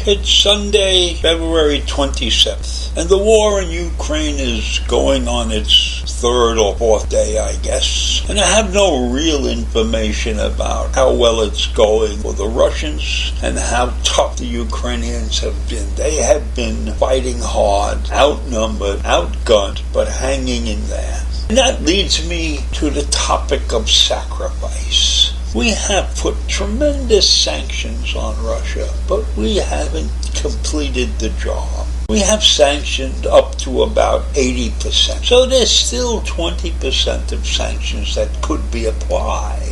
It's Sunday, February 27th, and the war in Ukraine is going on its third or fourth day, I guess. And I have no real information about how well it's going for the Russians and how tough the Ukrainians have been. They have been fighting hard, outnumbered, outgunned, but hanging in there. And that leads me to the topic of sacrifice. We have put tremendous sanctions on Russia, but we haven't completed the job. We have sanctioned up to about 80%. So there's still 20% of sanctions that could be applied.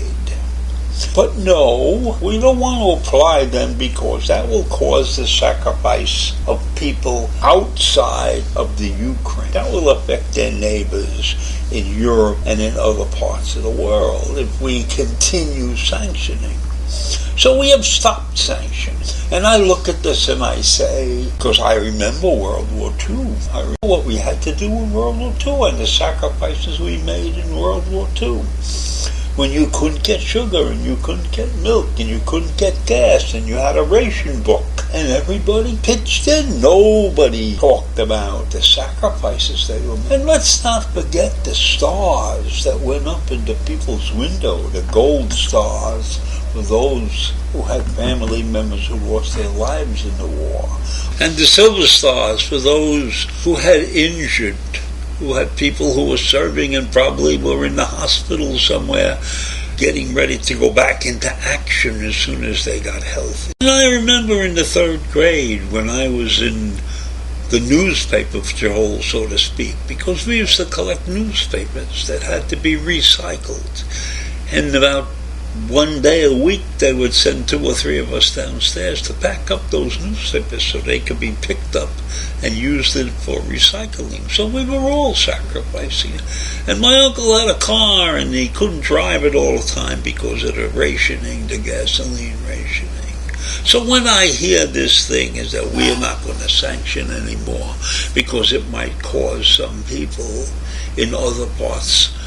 But no, we don't want to apply them because that will cause the sacrifice of people outside of the Ukraine. That will affect their neighbors in Europe and in other parts of the world if we continue sanctioning. So we have stopped sanctions. And I look at this and I say, because I remember World War II. I remember what we had to do in World War II and the sacrifices we made in World War II. When you couldn't get sugar and you couldn't get milk and you couldn't get gas and you had a ration book and everybody pitched in. Nobody talked about the sacrifices they were making. And let's not forget the stars that went up into people's window, the gold stars for those who had family members who lost their lives in the war. And the silver stars for those who had injured, who had people who were serving and probably were in the hospital somewhere getting ready to go back into action as soon as they got healthy. And I remember in the third grade when I was in the newspaper patrol, so to speak, because we used to collect newspapers that had to be recycled. And about one day a week they would send 2 or 3 of us downstairs to pack up those newspapers so they could be picked up and used for recycling. So we were all sacrificing it. And my uncle had a car and he couldn't drive it all the time because of the rationing, the gasoline rationing. So when I hear this thing is that we are not going to sanction anymore because it might cause some people in other parts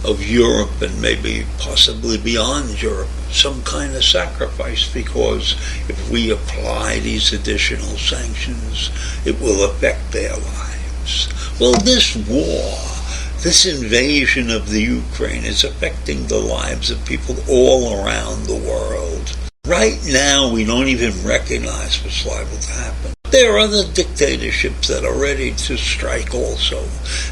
of Europe and maybe possibly beyond Europe some kind of sacrifice, because if we apply these additional sanctions it will affect their lives. Well, this war, this invasion of the Ukraine is affecting the lives of people all around the world. Right now we don't even recognize what's liable to happen. There are other dictatorships that are ready to strike also,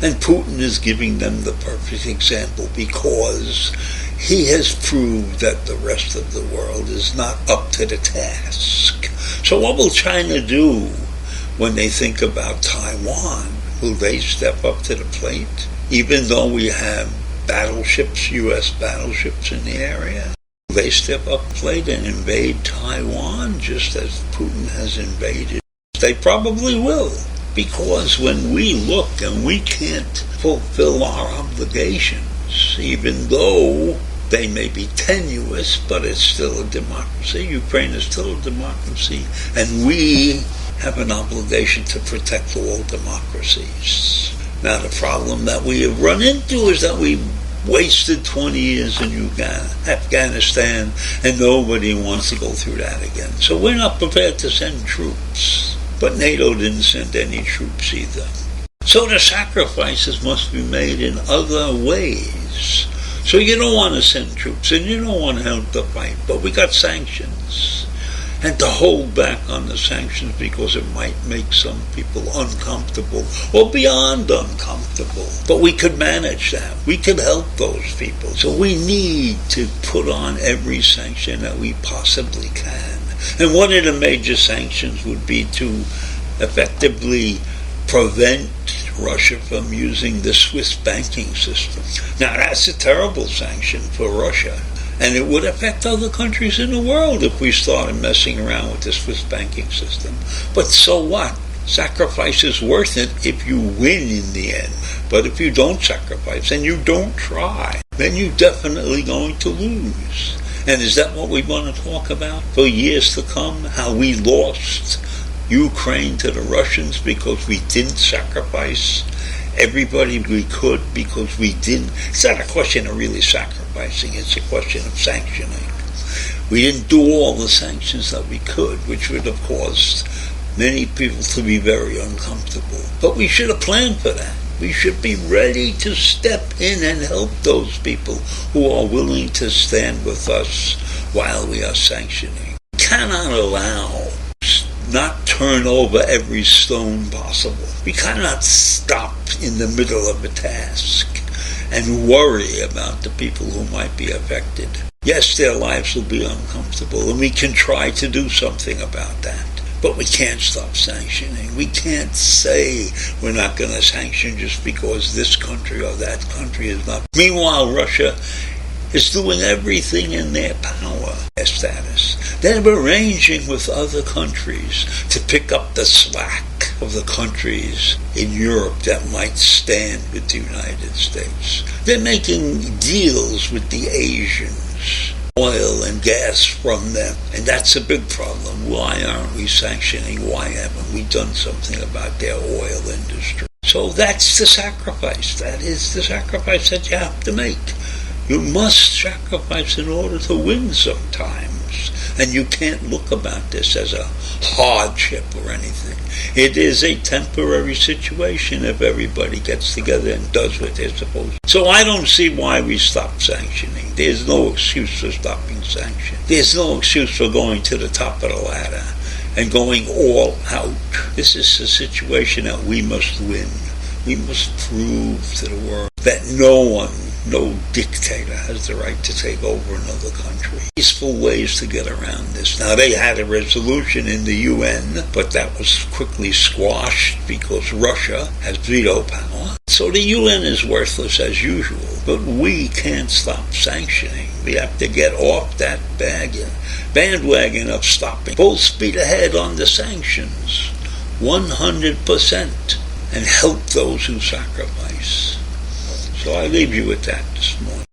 and Putin is giving them the perfect example because he has proved that the rest of the world is not up to the task. So what will China do when they think about Taiwan? Will they step up to the plate, even though we have battleships, U.S. battleships in the area? Will they step up to the plate and invade Taiwan just as Putin has invaded? They probably will, because when we look and we can't fulfill our obligations, even though they may be tenuous, but it's still a democracy. Ukraine is still a democracy, and we have an obligation to protect all democracies. Now, the problem that we have run into is that we wasted 20 years in Afghanistan, and nobody wants to go through that again. So we're not prepared to send troops. But NATO didn't send any troops either. So the sacrifices must be made in other ways. So you don't want to send troops and you don't want to help the fight, but we got sanctions. And to hold back on the sanctions because it might make some people uncomfortable or beyond uncomfortable. But we could manage that. We could help those people. So we need to put on every sanction that we possibly can. And one of the major sanctions would be to effectively prevent Russia from using the Swiss banking system. Now, that's a terrible sanction for Russia, and it would affect other countries in the world if we started messing around with the Swiss banking system. But so what? Sacrifice is worth it if you win in the end. But if you don't sacrifice and you don't try, then you're definitely going to lose. And is that what we want to talk about for years to come? How we lost Ukraine to the Russians because we didn't sacrifice everybody we could because we didn't. It's not a question of really sacrificing, it's a question of sanctioning. We didn't do all the sanctions that we could, which would have caused many people to be very uncomfortable. But we should have planned for that. We should be ready to step in and help those people who are willing to stand with us while we are sanctioning. We cannot allow, not turn over every stone possible. We cannot stop in the middle of a task and worry about the people who might be affected. Yes, their lives will be uncomfortable, and we can try to do something about that. But we can't stop sanctioning. We can't say we're not going to sanction just because this country or that country is not. Meanwhile, Russia is doing everything in their power, their status. They're arranging with other countries to pick up the slack of the countries in Europe that might stand with the United States. They're making deals with the Asians, oil and gas from them, and that's a big problem. Why aren't we sanctioning? Why haven't we done something about their oil industry? So that's the sacrifice. That is the sacrifice that you have to make. You must sacrifice in order to win sometimes. And you can't look about this as a hardship or anything. It is a temporary situation if everybody gets together and does what they're supposed to. So I don't see why we stop sanctioning. There's no excuse for stopping sanctions. There's no excuse for going to the top of the ladder and going all out. This is a situation that we must win. We must prove to the world that no dictator has the right to take over another country. Peaceful ways to get around this. Now, they had a resolution in the UN, but that was quickly squashed because Russia has veto power. So the UN is worthless as usual, but we can't stop sanctioning. We have to get off that bandwagon of stopping. Full speed ahead on the sanctions, 100%, and help those who sacrifice. So I leave you with that this morning.